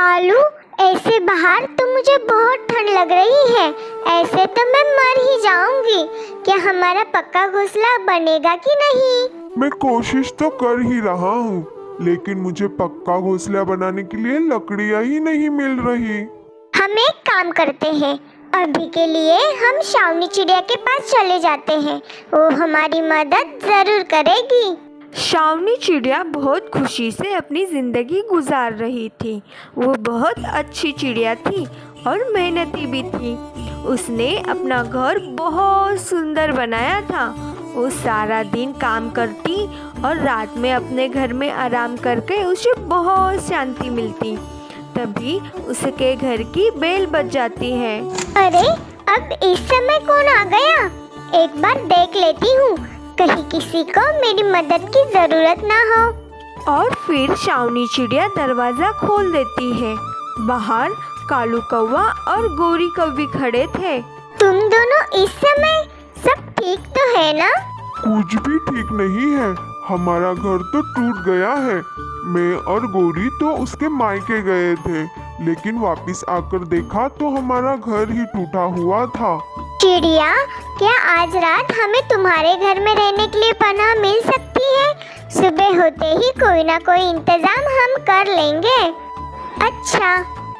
कालू, ऐसे बाहर तो मुझे बहुत ठंड लग रही है। ऐसे तो मैं मर ही जाऊंगी। क्या हमारा पक्का घोंसला बनेगा कि नहीं? मैं कोशिश तो कर ही रहा हूँ, लेकिन मुझे पक्का घोंसला बनाने के लिए लकड़ियाँ ही नहीं मिल रही। हम एक काम करते हैं, अभी के लिए हम शावनी चिड़िया के पास चले जाते हैं। वो हमारी मदद जरूर करेगी। शावनी चिड़िया बहुत खुशी से अपनी ज़िंदगी गुजार रही थी। वो बहुत अच्छी चिड़िया थी और मेहनती भी थी। उसने अपना घर बहुत सुंदर बनाया था। वो सारा दिन काम करती और रात में अपने घर में आराम करके उसे बहुत शांति मिलती। तभी उसके घर की बेल बज जाती है। अरे, अब इस समय कौन आ गया? एक बार देख लेती हूँ, कहीं किसी को मेरी मदद की जरूरत ना हो। और फिर शावनी चिड़िया दरवाज़ा खोल देती है। बाहर कालू कौवा और गोरी कौवी खड़े थे। तुम दोनों इस समय सब ठीक तो है ना? कुछ भी ठीक नहीं है। हमारा घर तो टूट गया है। मैं और गोरी तो उसके मायके गए थे, लेकिन वापस आकर देखा तो हमारा घर ही टूटा हुआ था। चिड़िया, क्या आज रात हमें तुम्हारे घर में रहने के लिए पनाह मिल सकती है? सुबह होते ही कोई ना कोई इंतजाम हम कर लेंगे। अच्छा,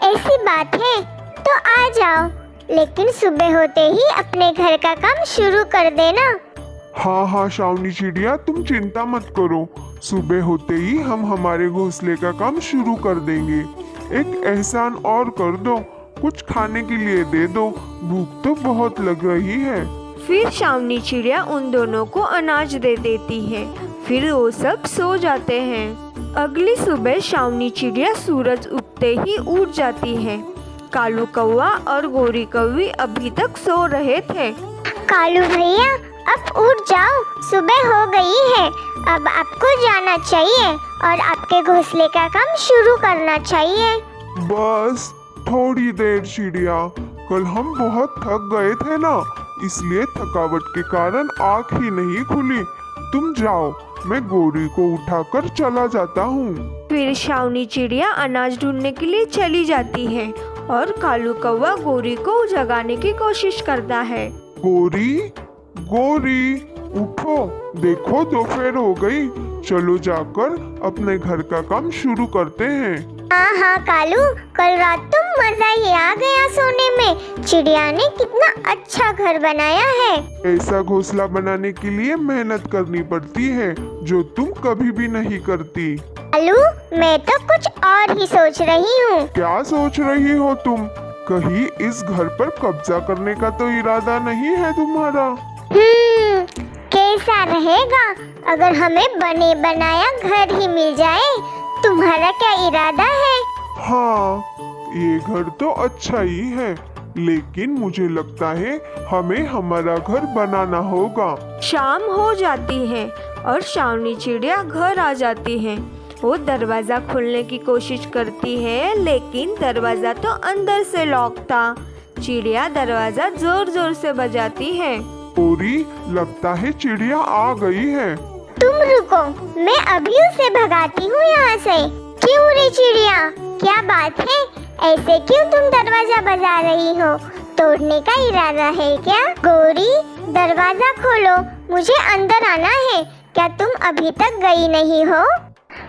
ऐसी बात है तो आ जाओ, लेकिन सुबह होते ही अपने घर का काम शुरू कर देना। हाँ हाँ शावनी चिड़िया, तुम चिंता मत करो। सुबह होते ही हम हमारे घोंसले का काम शुरू कर देंगे। एक एहसान और कर दो, कुछ खाने के लिए दे दो। भूख तो बहुत लग रही है। फिर शावनी चिड़िया उन दोनों को अनाज दे देती है। फिर वो सब सो जाते हैं। अगली सुबह शावनी चिड़िया सूरज उगते ही उठ जाती है। कालू कौवा और गोरी कौवी अभी तक सो रहे थे। कालू भैया, अब उठ जाओ, सुबह हो गई है। अब आपको जाना चाहिए और आपके घोंसले का काम शुरू करना चाहिए। बस थोड़ी देर चिड़िया, कल हम बहुत थक गए थे ना, इसलिए थकावट के कारण आँख ही नहीं खुली। तुम जाओ, मैं गोरी को उठाकर चला जाता हूँ। फिर शावनी चिड़िया अनाज ढूंढने के लिए चली जाती है और कालू कौवा गोरी को जगाने की कोशिश करता है। गोरी, गोरी, उठो, देखो दोपहर हो गई। चलो जाकर अपने घर का काम शुरू करते हैं। हाँ हाँ कालू, कल रात तो मजा ही आ गया सोने में। चिड़िया ने कितना अच्छा घर बनाया है। ऐसा घोंसला बनाने के लिए मेहनत करनी पड़ती है, जो तुम कभी भी नहीं करती। कालू, मैं तो कुछ और ही सोच रही हूँ। क्या सोच रही हो तुम? कहीं इस घर पर कब्जा करने का तो इरादा नहीं है तुम्हारा? कैसा रहेगा अगर हमें बने बनाया घर ही मिल जाए? तुम्हारा क्या इरादा है? हाँ, ये घर तो अच्छा ही है, लेकिन मुझे लगता है हमें हमारा घर बनाना होगा। शाम हो जाती है और शावनी चिड़िया घर आ जाती है। वो दरवाज़ा खोलने की कोशिश करती है, लेकिन दरवाज़ा तो अंदर से लॉक था। चिड़िया दरवाज़ा जोर जोर से बजाती है। गोरी, लगता है चिड़िया आ गई है। तुम रुको, मैं अभी उसे भगाती हूँ यहाँ से। क्यों रे चिड़िया, क्या बात है? ऐसे क्यों तुम दरवाजा बजा रही हो? तोड़ने का इरादा है क्या? गोरी, दरवाजा खोलो, मुझे अंदर आना है। क्या तुम अभी तक गई नहीं हो?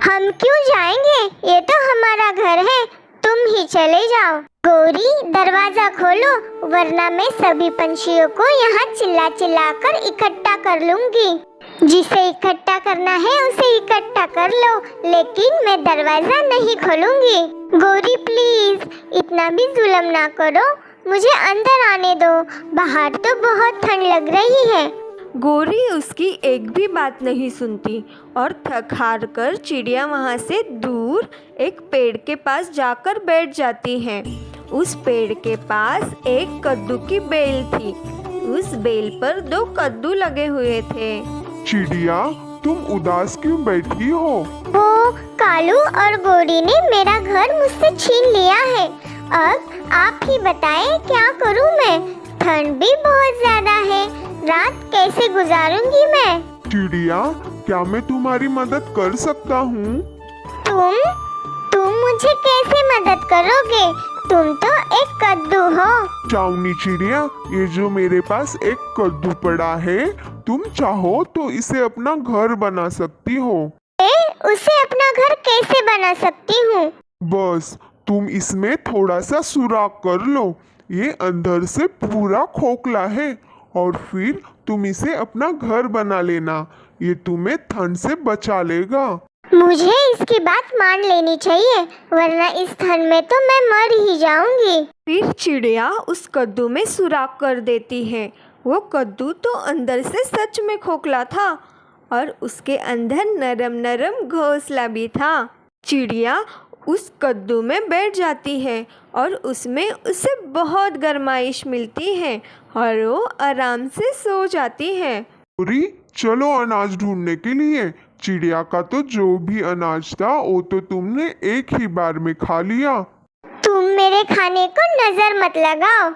हम क्यों जाएंगे? ये तो हमारा घर है, तुम ही चले जाओ। गोरी, दरवाजा खोलो, वरना मैं सभी पंछियों को यहाँ चिल्ला चिल्ला कर इकट्ठा कर लूंगी। जिसे इकट्ठा करना है उसे इकट्ठा कर लो, लेकिन मैं दरवाजा नहीं खोलूंगी। गोरी प्लीज, इतना भी जुल्म ना करो, मुझे अंदर आने दो। बाहर तो बहुत ठंड लग रही है। गोरी उसकी एक भी बात नहीं सुनती और थक हार कर चिड़िया वहाँ से दूर एक पेड़ के पास जाकर बैठ जाती है। उस पेड़ के पास एक कद्दू की बेल थी। उस बेल पर 2 कद्दू लगे हुए थे। चिड़िया, तुम उदास क्यों बैठी हो? वो कालू और गोरी ने मेरा घर मुझसे छीन लिया है। अब आप ही बताएं क्या करूं मैं? ठंड भी बहुत ज्यादा है, रात कैसे गुजारूंगी मैं? चिड़िया, क्या मैं तुम्हारी मदद कर सकता हूँ? तुम मुझे कैसे मदद कर करोगे? तुम तो एक कद्दू हो। शावनी चिड़िया, ये जो मेरे पास एक कद्दू पड़ा है, तुम चाहो तो इसे अपना घर बना सकती हो। उसे अपना घर कैसे बना सकती हूँ? बस तुम इसमें थोड़ा सा सुराख कर लो। ये अंदर से पूरा खोखला है और फिर तुम इसे अपना घर बना लेना। ये तुम्हें ठंड से बचा लेगा। मुझे इसकी बात मान लेनी चाहिए, वरना इस ठंड में तो मैं मर ही जाऊंगी। फिर चिड़िया उस कद्दू में सुराख कर देती है। वो कद्दू तो अंदर से सच में खोखला था और उसके अंदर नरम नरम घोंसला भी था। चिड़िया उस कद्दू में बैठ जाती है और उसमें उसे बहुत गर्माइश मिलती है और वो आराम से सो जाती है। गौरी, चलो अनाज ढूंढने के लिए। चिड़िया का तो जो भी अनाज था वो तो तुमने एक ही बार में खा लिया। तुम मेरे खाने को नजर मत लगाओ।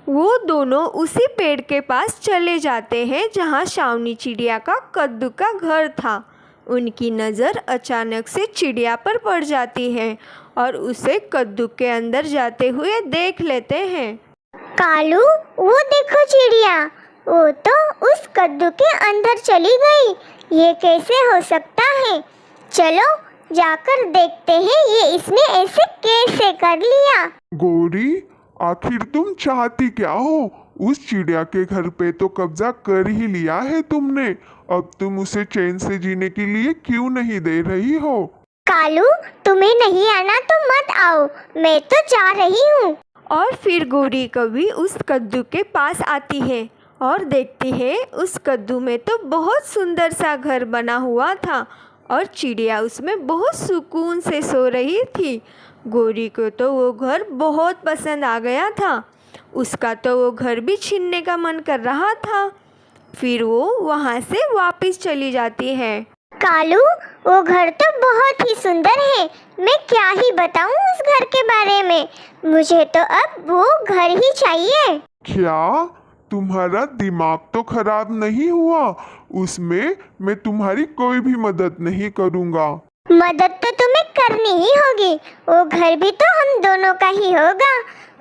वो दोनों उसी पेड़ के पास चले जाते हैं जहाँ शावनी चिड़िया का कद्दू का घर था। उनकी नज़र अचानक से चिड़िया पर पड़ जाती है और उसे कद्दू के अंदर जाते हुए देख लेते हैं। कालू, वो देखो चिड़िया, वो तो उस कद्दू के अंदर चली गई। ये कैसे हो सकता है? चलो जाकर देखते हैं ये इसने ऐसे कैसे कर लिया। गौरी, आखिर तुम चाहती क्या हो? उस चिड़िया के घर पे तो कब्जा कर ही लिया है तुमने। अब तुम उसे चैन से जीने के लिए क्यों नहीं दे रही हो? कालू, तुम्हें नहीं आना तो मत आओ, मैं तो जा रही हूँ। और फिर गौरी कभी उस कद्दू के पास आती है और देखती है उस कद्दू में तो बहुत सुंदर सा घर बना हुआ था और चिड़िया उसमें बहुत सुकून से सो रही थी। गौरी को तो वो घर बहुत पसंद आ गया था। उसका तो वो घर भी छीनने का मन कर रहा था। फिर वो वहाँ से वापस चली जाती है। कालू, वो घर तो बहुत ही सुंदर है। मैं क्या ही बताऊं उस घर के बारे में। मुझे तो अब वो घर ही चाहिए। क्या तुम्हारा दिमाग तो खराब नहीं हुआ? उसमें मैं तुम्हारी कोई भी मदद नहीं करूँगा। मदद तो तुम्हें करनी ही होगी। वो घर भी तो हम दोनों का ही होगा।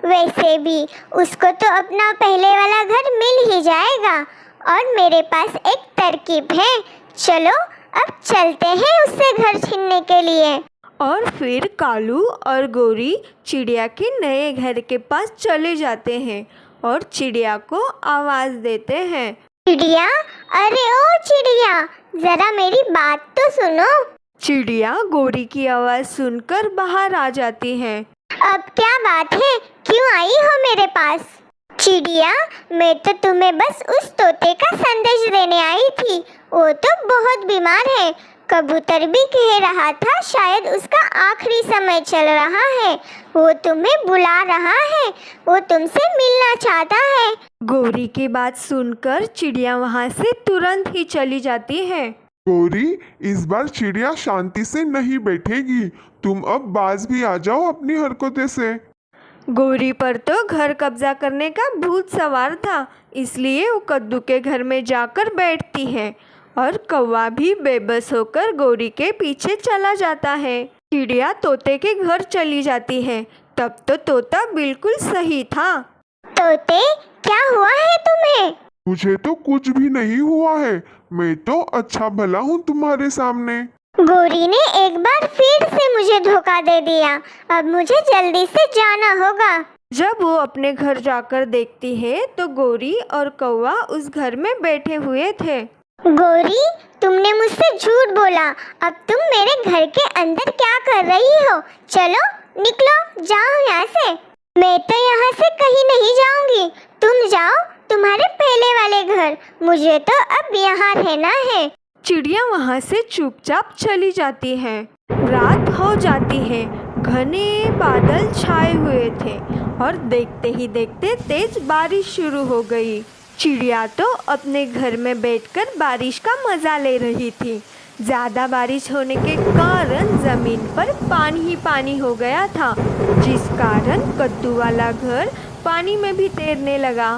वैसे भी उसको तो अपना पहले वाला घर मिल ही जाएगा। और मेरे पास एक तरकीब है। चलो अब चलते हैं उससे घर छीनने के लिए। और फिर कालू और गौरी चिड़िया के नए घर के पास चले जाते हैं और चिड़िया को आवाज़ देते हैं। चिड़िया, अरे ओ चिड़िया, जरा मेरी बात तो सुनो। चिड़िया गौरी की आवाज़ सुनकर बाहर आ जाती है। अब क्या बात है, क्यों आई हो मेरे पास? चिड़िया, मैं तो तुम्हें बस उस तोते का संदेश देने आई थी। वो तो बहुत बीमार है। कबूतर भी कह रहा था शायद उसका आखिरी समय चल रहा है। वो तुम्हें बुला रहा है। वो तुमसे मिलना चाहता है। गौरी की बात सुनकर चिड़िया वहाँ से तुरंत ही चली जाती है। गौरी, इस बार चिड़िया शांति से नहीं बैठेगी। तुम अब बाज भी आ जाओ अपनी हरकतों से। गौरी पर तो घर कब्जा करने का भूत सवार था, इसलिए वो कद्दू के घर में जाकर बैठती है और कौवा भी बेबस होकर गौरी के पीछे चला जाता है। चिड़िया तोते के घर चली जाती है। तब तो तोता बिल्कुल सही था। तोते, क्या हुआ है तुम्हें? मुझे तो कुछ भी नहीं हुआ है। मैं तो अच्छा भला हूँ तुम्हारे सामने। गौरी ने एक बार फिर से मुझे धोखा दे दिया। अब मुझे जल्दी से जाना होगा। जब वो अपने घर जाकर देखती है तो गौरी और कौवा उस घर में बैठे हुए थे। गौरी, तुमने मुझसे झूठ बोला। अब तुम मेरे घर के अंदर क्या कर रही हो? चलो निकलो, जाओ यहाँ से। मैं तो यहाँ से कहीं नहीं जाऊंगी। तुम जाओ तुम्हारे पहले वाले घर। मुझे तो अब यहाँ रहना है। चिड़िया वहाँ से चुपचाप चली जाती है। रात हो जाती है। घने बादल छाए हुए थे और देखते ही देखते तेज बारिश शुरू हो गई। चिड़िया तो अपने घर में बैठकर बारिश का मज़ा ले रही थी। ज़्यादा बारिश होने के कारण ज़मीन पर पानी ही पानी हो गया था, जिस कारण कद्दू वाला घर पानी में भी तैरने लगा।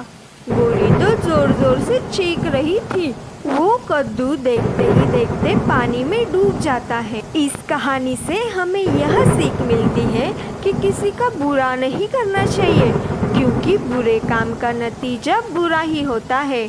गौरी तो ज़ोर ज़ोर से चीख रही थी। वो कद्दू देखते ही देखते पानी में डूब जाता है। इस कहानी से हमें यह सीख मिलती है कि किसी का बुरा नहीं करना चाहिए, क्योंकि बुरे काम का नतीजा बुरा ही होता है।